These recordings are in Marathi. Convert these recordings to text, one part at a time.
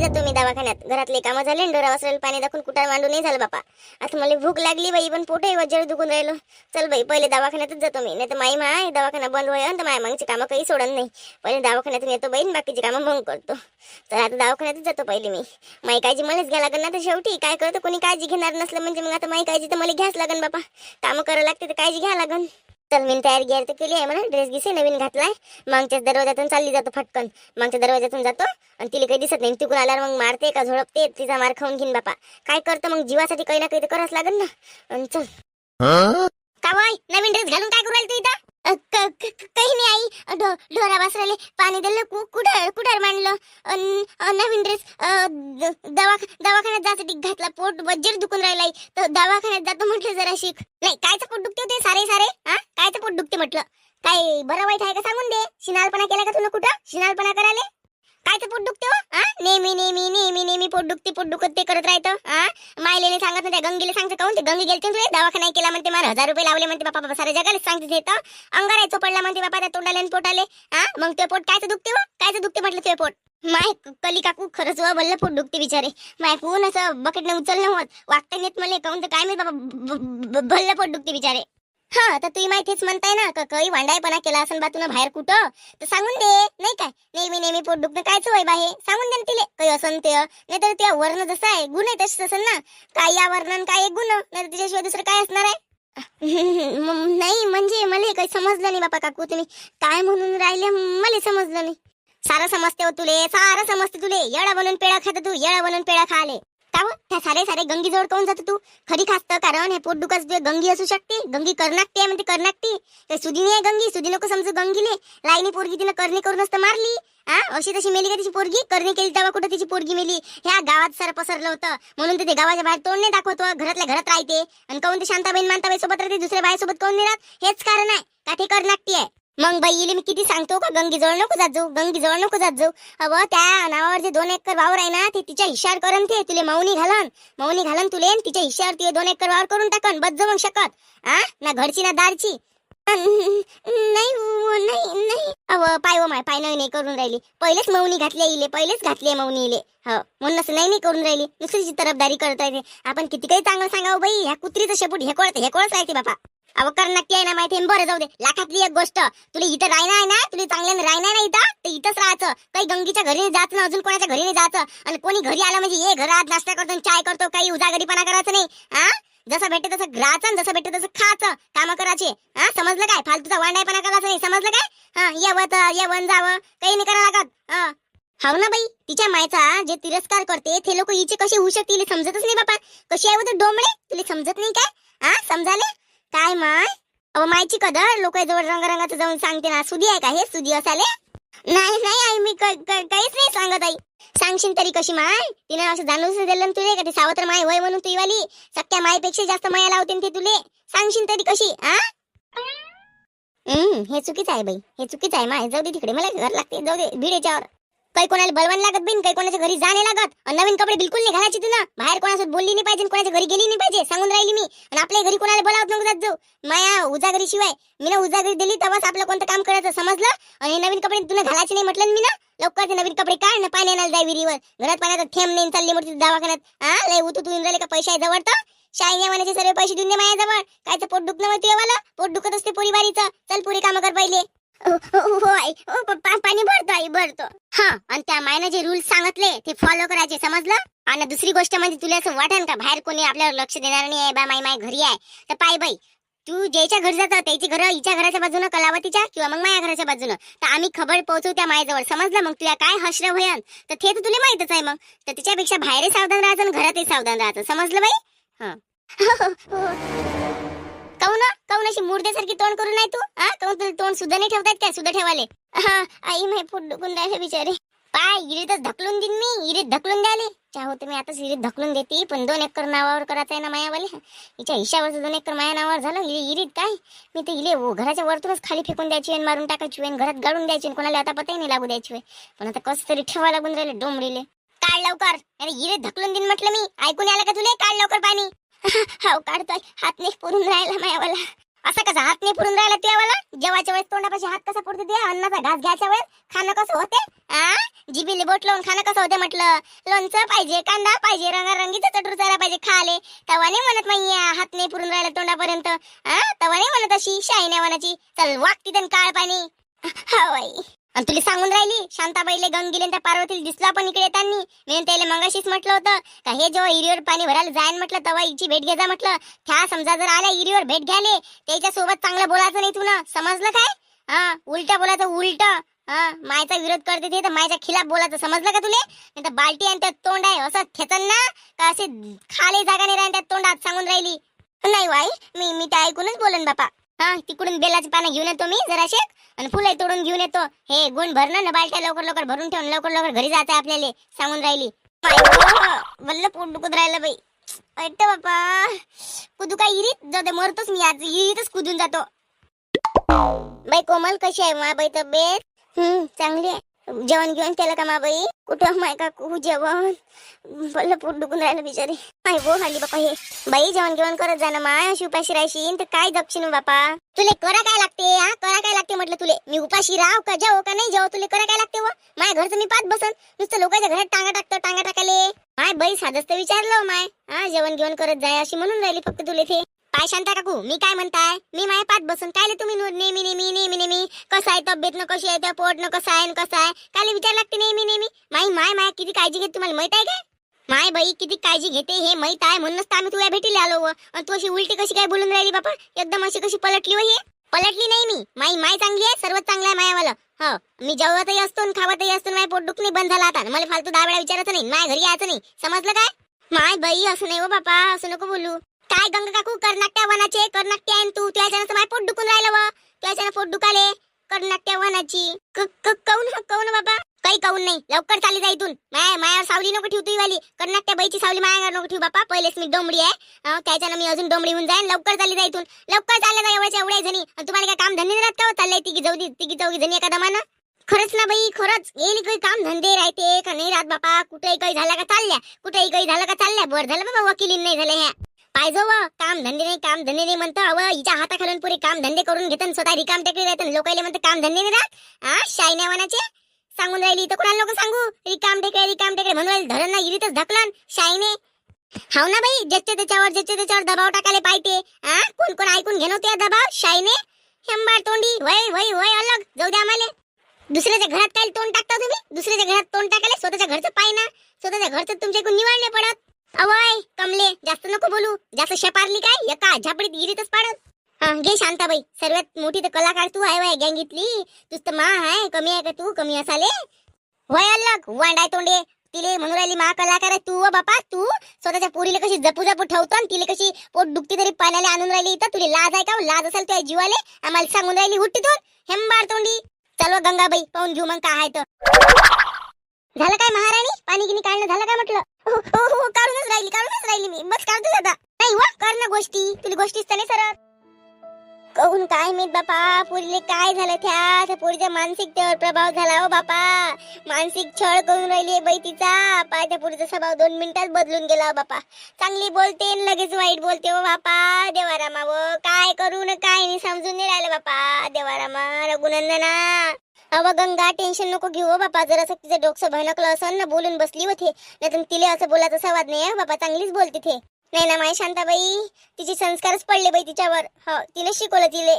जातो मी दवाखान्यात. घरातले कामं झाले, डोरा वासराला पाणी दाखवून कुटार मांडू नाही झालं बापा. आता मला भूक लागली बाई, पण पोटही वज्जर दुखून राहिलो. चल बाई, पहिले दवाखान्यातच जातो मी, नाही तर माई माय दवाखाना बंद होईल तर माय मागची कामं काही सोडत नाही. पहिले दवाखान्यातून येतो बाई, बाकीची कामं मग करतो. तर आता दवाखान्यातच जातो पहिले मी. माई काळजी मलाच घ्या लागन ना, तर शेवटी काय करतो, कोणी काळजी घेणार नसलं म्हणजे मग आता माई काळजी तर मला घ्याच लागन बापा. कामं करावं लागते तर काळजी घ्या लागन. चल मी तयारी गियार तर केली आहे म्हणा, ड्रेस गिसे नवीन घातलाय. मागच्याच दरवाजातून चालली जातो फटकन. मागच्या दरवाजातून जातो आणि तिला काही दिसत नाही. तिकून आल्यावर मग मारते का झोडपते, तिचा मार खाऊन घेईन बापा. काय करतो मग, जीवासाठी काही ना काही तर करावंच लागेल ना. आणि चल का बाई, नवीन ड्रेस घालून काय करू राहिली तू इथं? काही नाही आई, ढोरा वासराले पाणी दिलं, कुठं मांडलं. नवीन ड्रेस दवाखान्यात जायसाठी घातला. पोट वज्जर दुखून राहिलाय तर दवाखान्यात जातो म्हटलं जरा शिक. नाही कायचं पोट दुखते होते सारे हा, कायचं पोट दुखते म्हटलं. काय बरं वाईट आहे का सांगून दे. शिनालपणा केला का तुला कुठं शिनालपणा करायला? कायचं पोट दुखते हो? नेहमी नेहमी नेहमी नेहमी पोट दुखत ते करत राहतं. मायलेने सांगत नाही, त्या गंगीला सांगते काऊन. ते गंगी गेलते तुला दवाखाना केला म्हणते, मला 1000 रुपये लावले म्हणते बापा. सारे जगाला सांगते ते तर अंगारायचो पडला म्हणते बापा त्या तोंडाले आणि पोटाले. मग ते पोट कायचं दुखते हो? कायचं दुखते म्हटलं ते पोट? माय कली काकू खरंच व बल्ल पोट दुखते बिचारे. माय कोण असं बकेटने उचलणं होत, वागता येत मला काऊन तर काय मी बाबा भल्ल पोट दुखते बिचारे. हा तर तुम्ही माहितीच म्हणताय ना का काही वांडायपणा केला असन बा तुला बाहेर कुठं, तर सांगून दे. नाही काय नेहमी नेहमी पोट दुखणं कायच वय बाहे, सांगून दे ना तिले काही असन ते. नाही तर त्या वर्ण जसं आहे गुण आहे तसंच असेल ना. काय या वर्णन काय एक गुण, नाही तर त्याच्याशिवाय दुसरं काय असणार आहे? नाही म्हणजे मला काही समजलं नाही बापा काकू, तुम्ही काय म्हणून राहिले मला समजलं नाही. सारं समजते हो तुले, सारं समजते तुले. येडा बनून पेढा खात तू, येडा बनून पेढा खाले. का त्या सारे गंगी जवळ काऊन जातो तू? खरी खास्त कारण हे पोट दुखाच गंगी असू शकते. गंगी कर्नाकटी आहे म्हणते, कर्नाकटी. ते सुदिनी आहे गंगी, सुदी नको समजू गंगीले. लाईनी पोरगी तिनं करणी करूनच तर मारली. अशी तशी मेली का तिची पोरगी? करणी केली तेव्हा कुठं तिची पोरगी मेली? ह्या गावात सारं पसरलं होतं म्हणून ते गावाच्या बाहेर तोंड नाही दाखवतो, घरातल्या घरात राहते. आणि काऊन ते शांताबाई मानताबाई सोबत राहते, दुसऱ्या बाईसोबत काऊन नाही राहत? हेच कारण आहे का ते कर्नाकटी आहे. मग बाईले मी किती सांगतो का गंगी जवळ नको जात जाऊ, गंगी जवळ नको जात जाऊ. अव त्या नावावर जे 2 एकर वावर आहे ना, ते तिच्या हिश्श्यावर करन. ते तुले मौनी घालन तुले, तिच्या हिश्श्यावर ते 2 एकर वावर करून टाकन. बस जाऊ मग शकत ना घरची ना दारची. नाही अव पाय व माय पाय नाही करून राहिली. पहिलेच मौनी घातली मौनी इले. हो म्हणून असं नाही करून राहिली, दुसरीची तरफदारी करत राहते. आपण किती काही चांगलं सांगावं बाई, ह्या कुत्रीचं शेपूट हेकोळच राहते बापा. अव कर्नाटकी आहे ना माहिती, बरं जाऊ दे. लाखातली एक गोष्ट, तुला इथं राहणार आहे ना, तुला चांगल्याने राहणार नाही इथं, तर इथंच राहायचं. काही गंगीच्या घरी जायचं ना, अजून कोणाच्या घरी नाही जायचं. आणि कोणी घरी आलं म्हणजे ये घरात नाश्ता करतो, चाय करतो, काही उजागरीपणा करायचं नाही. जसं भेटते तसं घराचं, जसं भेटते तसं खायचं, कामं करायचे. समजलं काय? फालतूचा वांडायपणा करायचं नाही, समजलं काय? येवन जावं काही नाही करावं लागत. हाव ना बाई, तिच्या मायचा जे तिरस्कार करते ते लोक हिचे कसे होऊ शकतील समजतच नाही बापा. कशी आहे होतं डोंबळे, तुला समजत नाही काय? समजाले काय माय? अव मायची कदर लोक जवळ रंगारंगाचं जाऊन सांगते ना. सुदी आहे का हे? सुदी असाले? नाही आई मी काहीच नाही सांगत आई. सांगशील तरी कशी माय? तिने असं जाणून दिलं तुले का ते सावत्र माय वय म्हणून तुझी वाली सख्या मायपेक्षा जास्त माया लावते ते तुले. सांगशील तरी कशी? हे चुकीच आहे बाई, हे चुकीच आहे माय. जाऊ दे तिकडे, मला घर लागते, जाऊ दे भिडेच्यावर. काही कोणाला बलवान लागत बिन, काही कोणाच्या घरी जाणे लागत. नवीन कपडे बिलकुल नाही घालायचे तुला. बाहेर कोणासोबत बोलली नाही पाहिजे, कोणाच्या घरी गेली नाही पाहिजे, सांगून राहिली मी. आणि आपल्या घरी कोणाला बोलावत नको जात जाऊ. माया उजागरी शिवाय मी ना उजागरी दिली तेव्हाच आपलं कोणतं काम करायचं, समजलं? आणि नवीन कपडे तुला घालायचे नाही म्हटलं मी ना. लवकर नवीन कपडे काढ ना, पाणी आणायला जाय विहिरीवर. घरात पाण्याचा थेंब नाही चालली मोठी दवाखान्यात. लय उतू तू राहिले का पैसे आहे जवळ तर शाईने वाण्याचे सर्व पैसे देऊन दे माझ्याजवळ. कायचं पोट दुखणं माहिती वाला, पोट दुखत असते पोरी बारीचं. चल पुरी कामं कर पहिले. पाणी भरतो आई भरतो. आणि त्या मायनं जे रूल्स सांगितले ते फॉलो करायचे, समजलं? आणि दुसरी गोष्ट म्हणजे तुला असं वाटन का बाहेर कोणी आपल्यावर लक्ष देणार नाही आहे बा, माय घरी आहे तर पाय बाई, तू ज्याच्या घरी जातं त्याची घर हिच्या घराच्या बाजूनं, कलावतीच्या किंवा मग माया घराच्या बाजूनं, तर आम्ही खबर पोहोचू त्या मायाजवळ, समजलं? मग तुला काय हश्र होयन तर ते तर तुला माहितच आहे. मग तर त्याच्यापेक्षा बाहेरही सावधान राहायचं आणि घरातही सावधान राहायचं, समजलं बाई? काऊन अशी मुर्द्यासारखी तोंड करून नाही तू? काऊन तुला तोंड सुद्धा नाही ठेवतात काय? सुद्धा ठेवाले. आई माय पोट दुखून राहिले बिचारे. पाय इरीतच ढकलून देईन मी, इरीत ढकलून द्याले. चाहो तर मी आताच इरीत ढकलून देते, पण 2 एकर नावावर करायचं आहे ना मायावाले. हिच्या हिश्श्यावरचं 2 एकर माया नावावर झालं. इरीत काय मी तर इले घराच्या वरतूनच खाली फेकून द्यायची आणि मारून टाकायची आणि घरात गाडून द्यायची, कोणाला आता पताही नाही लागू द्यायची. पण आता कसं तरी ठेवा लागून राहिले डोंबडीले. काढ लवकर, अरे इरीत ढकलून देईन म्हटलं मी. ऐकून आलं का तुले? काढ लवकर पाणी. हाव काढतोय, हात नाही पुरून राहिला मायावाला. असं कसं हात नाही पुरून राहिला तुझ्यावाला? जेवायच्या वेळेस तोंडापाशी हात कसा पुरते? ते अन्नाचा घास घ्यायच्या वेळेस खाणं कसं होते? जिबीले बोट लावून खाणं कसं होते म्हटलं. लोणचं पाहिजे, कांदा पाहिजे, रंगारंगीचा चटूर चारा पाहिजे खाले. तवा नाही म्हणत माहिती हात नाही पुरून राहिला तोंडापर्यंत. तवा नाही म्हणत अशी शाई नाही म्हणाची. चल वागती त्यान काळ पाणी. हा बाई, आणि तुला सांगून राहिली शांताबाईले गंगीले त्या पार्वतीला दिसला पण इकडे येतानी. मी त्याला मंगाशीच म्हटलं होतं का हे जेव्हा हिरीवर पाणी भरायला जाईन म्हटलं तेव्हा हिची भेट घे जा म्हटलं. त्या समजा जर आल्या हिरीवर भेट घ्याले त्याच्या सोबत चांगलं बोलायचं नाही तुला, समजलं काय? उलटा बोलायचं उलट. मायचा विरोध करते ते तर मायच्या खिलाफ बोलायचं, समजलं का तुले? नाही तर बाल्टी आणि त्यात तोंड आहे असं खेचन ना का असे खाली जागा नाही राहील त्यात तोंडात, सांगून राहिली. नाही वाई, मी तर ऐकूनच बोलन बापा. तिकडून बेलाची पानं घेऊन येतो मी जराशे आणि फुलं तोडून घेऊन येतो. हे गुण भरणं ना बालट्या लवकर लवकर भरून ठेवून लवकर लवकर घरी जायचं आपल्याला, सांगून राहिली. वल्ल पोट दुखत राहिलं बाई. ऐकत बापा, कुदू काय इरीत जाऊ दे, मरतोच मी आज इरीतच कुदून जातो. बाई कोमल कशी आहे मा बाई तब्येत? चांगली आहे. जेवण घेऊन केलं का मा बाई? कुठं माय काकू जेवण? बोललं पोट दुखून राहिलं बिचारी. माय गो आली बापा. हे बाई जेवण घेऊन करत जा ना माय, अशी उपाशी राहशील तर काय जगशील बापा. तुले करा काय लागते? करा काय लागते म्हटलं तुले? मी उपाशी राव का जेव का नाही जेव, तुले करा काय लागते? व माझ्या घरचं मी पाच बसन, नुसतं लोकांच्या घरात टांगा टाकाले. माय बाई साधच तर विचारलं माय. जेवण घेऊन करत जाय अशी म्हणून राहिली फक्त तुले. ते काय शांता काकू, मी काय म्हणताय? मी माय पाच बसून काय तुम्ही नेहमी नेहमी नेहमी नेहमी कसं आहे तब्येत न, कशी आहे त्या पोट न, कसं आहे कसं आहे काय विचार लागते नेहमी नेहमी. माय किती काळजी घेते तुम्हाला माहित आहे काय? माय बाई किती काळजी घेते हे माहित आहे, म्हणूनच आम्ही तुझ्या भेटीला आलो. आणि तू अशी उलटी कशी काय बोलून राहिली बापा? एकदम अशी कशी पलटली हो? हे पलटली नाही मी. माय चांगली आहे, सर्वच चांगलं आहे मायावाला. मी जेवतही असतो आणि खावतही असतो. माझ्या पोट दुखणे बंद झाला आता. मला फालतू दहा वेळा विचारायचं नाही, माझ्या घरी यायचं नाही, समजलं काय? माय बाई असं नाही हो बापा, असं नको बोलू. काय गंगा काकू कर्नाटक वनाचे कर्नाटक आहे तू, त्याच्यानं माझं पोट दुखून राहिलं. व त्याच्यानं पोट दुखाले कर्नाटक वनाची. कौन बाबा? काही काऊन नाही, लवकर चाली जा इथून. मायावर सावली नको ठेवू तुझी वाली. कर्नाटक बाईची सावली मायावर नको ठेवू बापा. पहिलेच मी डोंबडी आहे, त्याच्यानं मी अजून डोंबडी होऊन जाईन. लवकर चाली जा इथून, लवकर चालल्या जा. एवढ्या जणी तुम्हाला काय काम धंदे नाही राहत का? चाललंय तिघी चौघी जणी एका दमानं. खरंच ना बाई, खरंच येईल काही काम धंदे राहते का नाही राहत बापा? कुठेही काही झालं का चालल्या, कुठेही काही झालं का चालल्या. बरं झालं बाबा वकिलीन नाही झाले ह्या. पाहिजे व काम धंदे नाही म्हणतो. हिच्या हाताखालून पुरे काम धंदे करून घेतात, स्वतः रिकाम टेकडी राहतात. लोकायले म्हणते काम धंदे नाही राहत. शायन्यावानाचे सांगून राहिली तर कोणाला नको सांगू. रिकाम टेकडे म्हणून धरण ना इरीतच ढकलन शायने. हाव ना बाई, ज्याच्या त्याच्यावर दबाव टाकायला पाहिजे. कोण ऐकून घेणं त्या दबाव शायने. हेंबार तोंडी वय अलग जाऊ द्या आम्हाला. दुसऱ्याच्या घरात काय तोंड टाकता तुम्ही? दुसऱ्याच्या घरात तोंड टाकायला स्वतःच्या घरचं पाय ना. स्वतःच्या घरचं तुमच्या इकडून निवडले पडत. अवय कमले, जास्त नको बोलू. जास्त शपारली काय एका झापडीत गिरीतच पाडत. घे शांताबाई, सर्वात मोठी तर कलाकार तू आहे वय गँगीतली. तूच तर मा आहे, कमी आहे का तू? कमी असाले वय अलग वांडाय तोंडे. तिले म्हणून राहिली मा कलाकार आहे तू. बापा तू स्वतःच्या पोरीला कशी जपू ठेवतो आणि तिला कशी पोट दुखती तरी पाण्याला आणून राहिली इथं. तुला लाज आहे का? लाज असेल तुझ्या जीवाले आम्हाला सांगून राहिली हुट्टीतून हेंबार तोंडी. चलो गंगाबाई पाहून घेऊ मग काय आहे तर. झालं काय महाराणी? पाणी गिनी काढणं झालं काय म्हटलं? हो काढूनच राहिली मी. बस काढतोच आता. नाही वा कर ना गोष्टी, तुला गोष्टीच तर नाही सरत. कहून काय माहित बापा, पोरीले काय झालं? त्या पोरीच्या मानसिकतेवर प्रभाव झाला हो बापा. मानसिक छळ करून राहिली बाई तिचा. पाय त्या पोरीचा स्वभाव 2 मिनिटात बदलून गेला बापा. चांगली बोलते लगेच वाईट बोलते हो बापा. देवारामा काय करू न काय नाही समजून नाही राहिलं बापा. देवारामा रघुनंदना. अव गंगा टेन्शन नको घेऊ बापा. जर असं तिचं डोकं भणकलं असं ना बोलून बसली होती, नाही तर तिला असं बोलायचा सवाद नाही बापा. चांगलीच बोलते ते. नाही ना माय शांताबाई, तिचे संस्कारच पडले बाई तिच्यावर. तिने शिकवलं तिले.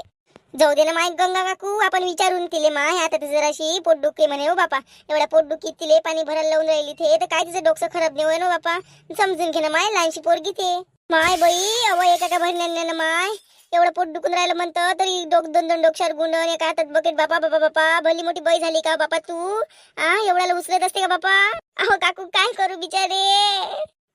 जाऊ दे ना माय गंगा काकू, आपण विचारून तिले माय. आता ती जराशी पोटदुखी म्हणे हो बापा. एवढ्या पोटदुखीत तिले पाणी भरायला लावून राहिली ते तर काय तिचं डोकं खराब नाही होय ना बापा. समजून घे ना माय, लहानशी पोरगी ते माय बाई. अव एका भरण्यानं माय एवढं पोट दुखून राहिलं म्हणतं तरी दोन डोक्यावर गुंडन एका हातात बकेट. बापा भली मोठी बाई झाली का बापा तू? एवढ्याला उचलत असते का बापा? अहो काकू काय करू बिचारे.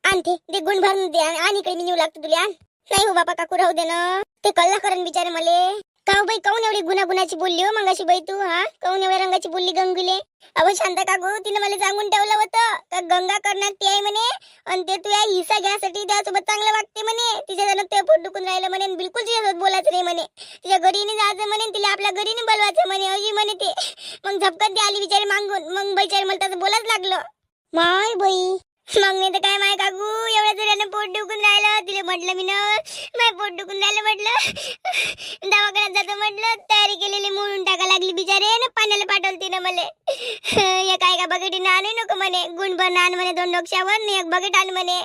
आणते ते गुण भरून दे आणि काही मी नेऊ लागतो तुला. नाही हो बापा काकू राहू दे ना. ते कल्ला करण बिचारे मले. काऊ बाई काऊन एवढी गुणाची बोलली हो मंगाशी बाई तू? काऊन एवढ्या रंगाची बोलली गंगुले? अहो शांता काकू, तिने मला सांगून ठेवलं होतं का गंगा कर्नाटक आहे म्हणे आणि ते तुझ्या हिस्सा घ्यासाठी त्यासोबत चांगलं वागते म्हणे. तिच्या जण ते पोट दुखून राहिलं म्हणे, बिलकुल तिच्यासोबत बोलायचं नाही म्हणे. तिच्या घरीने जायचं म्हणे, तिला आपल्या घरीने बोलवायचं म्हणे अशी म्हणे ते. मग झपकत ती आली बिचारी मागून. मग बिचारी मला त्याचं बोलाच लागलं माय बाई. मग नाही तर काय माय काकू, एवढ्या जोरानं पोट दुखून राहिलं. तिला म्हटलं मी ना माय पोट दुखून राहिलं म्हटलं, दवाखान्यात जातो म्हटलं. तयारी केलेली मोडून टाका लागली बिचारे ना. पाण्याला पाठवलं तिनं मला. या काय का बकेटीनं म्हणे गुणभर आण म्हणे 2 डोक्यावर आणि 1 बकेट आण म्हणे.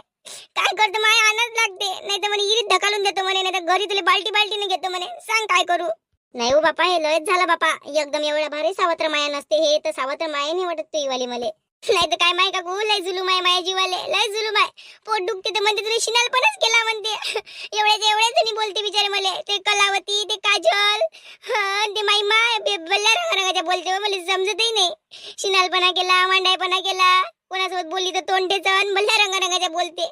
काय करतो माय आणाच लागते नाही तर म्हणे इरीत ढकलून देतो म्हणे नाही तर घरी तुला बाल्टीने घेतो म्हणे. सांग काय करू. नाही हो बापा हे लयच झालं बापा. एकदम एवढ्या भारी सावत्र माया नसते हे तर सावत्र माया नाही वाटत तू इवाली मले. नाही तर काय माय काकू लय जुलूम आहे माया जीवाले लय जुलूम आहे. पोट दुखते तर म्हणते तुला शिनालपणच केला म्हणते. एवढ्याच जणी बोलते बिचारे मले. ते कलावती ते काजल ते माई माय बल्ल्या रंगाच्या बोलते हो, मला समजतही नाही. शिनालपणा केला मांडायपणा केला कोणासोबत बोलली तर तोंड टेचन बल्ल्या रंगाच्या बोलते.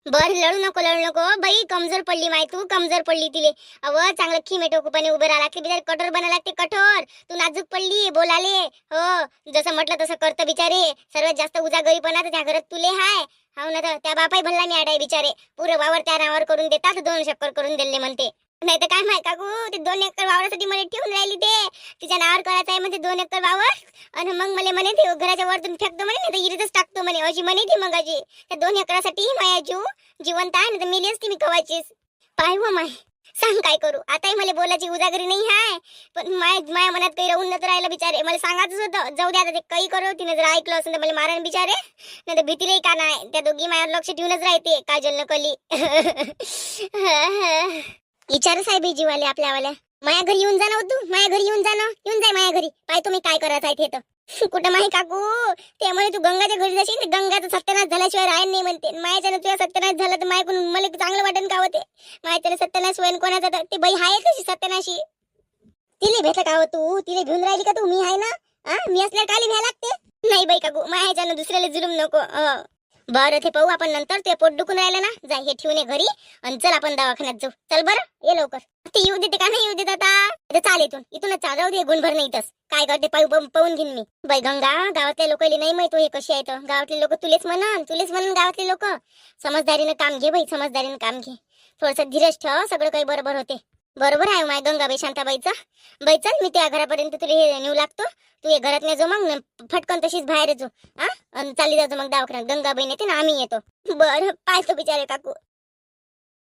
बर लढू नको बाई. कमजोर पडली माय तू कमजोर पडली तिले. अव चांगलं खिमे टोकूपणे उभे राहा लागते बिचारे. कठोर बना लागते कठोर. तू नाजूक पडली बोलाले. हो जसं म्हटलं तसं करतं बिचारे. सर्वात जास्त उजागरीपणा तर त्या घरात तुले हाय. हो ना तर त्या बापाई भल्ला मी आडाय बिचारे. पुरं वावर त्या नावावर करून देतात 2 चक्कर करून दिले म्हणते. नाही तर काय माहित काकू ते 2 एकर वावरासाठी मला ठेवून राहिली ते. तिच्या नावावर करायचं आहे म्हणते 2 एकर वावर. आणि मग मला म्हणे ते घराच्या वरतून फेकतो म्हणे नाही तर इरीतच टाकतो म्हणे अशी म्हणे ती मग अशी. त्या 2 एकरासाठी माया जीव जिवंत आहे ना तर मेली असती मी कवाचीच. पाय हो माय सांग काय करू. आताही मला बोलायची उजागरी नाही हाय. पण माया मनात काही राहून नव्हतं राहिलं बिचारे. मला सांगायचंच होतं जाऊ दे आता ते काही करू. तिने जर ऐकलं असं तर मला मारण बिचारे. नाही तर भीतीलाही का नाही. त्या दोघी मायावर लक्ष ठेवूनच राहते काजल न कली. विचारच आहे बाई जीवाले आपल्यावाल्या. माया घरी येऊन जा ना तू. माया घरी येऊन जाय माया घरी. पाय तुम्ही काय करायचं आहे ते तर. कुठं माही काकू त्यामुळे तू गंगाच्या घरी जाशील तर गंगाचा सत्यानाश झाल्याशिवाय राहील नाही म्हणते. मायाच्यानं तुझ्या सत्यानाश झाला तर मायकून मला चांगलं वाटेल का होते. मायाच्यानं सत्यानाश होईन कोणाचा तर ते बाई आहे तशी सत्यानाशी. तिले भेटलं का हो तू. तिले घेऊन राहिली का तू. मी आहे ना. मी असल्यावर काली भ्या लागते. नाही बाई काकू मायाच्यानं दुसऱ्याला जुलूम नको. बरं ते पाहू आपण नंतर. ते पोट दुखून राहिलं ना जाय हे ठेवून ये घरी आणि चल आपण दवाखान्यात जाऊ. चल बरं ये लवकर. ते येऊ देते का नाही येऊ देत आता. चाल इथूनच चाल जाऊ दे गुणभर नाही तस काय करते पाहून घेईन मी. बाई गंगा गावातल्या लोकांना नाही माहित हे कशी आहेत. गावातले लोक तुलेच म्हणून गावातले लोक. समजदारीनं काम घे बाई समजदारीनं काम घे. थोडस धीरज ठेव सगळं काही बरोबर होते. बरोबर आहे माय गंगाबाई शांताबाईचा. बाई चल मी त्या घरापर्यंत तुला हे नेऊ लागतो. तू ये घरात नाही जो मग फटकन तशीच बाहेर येतो. चालली जातो मग दवाखान्यात. गंगाबाई नेते ना आम्ही येतो. बरं पाहतो बिचारे काकू.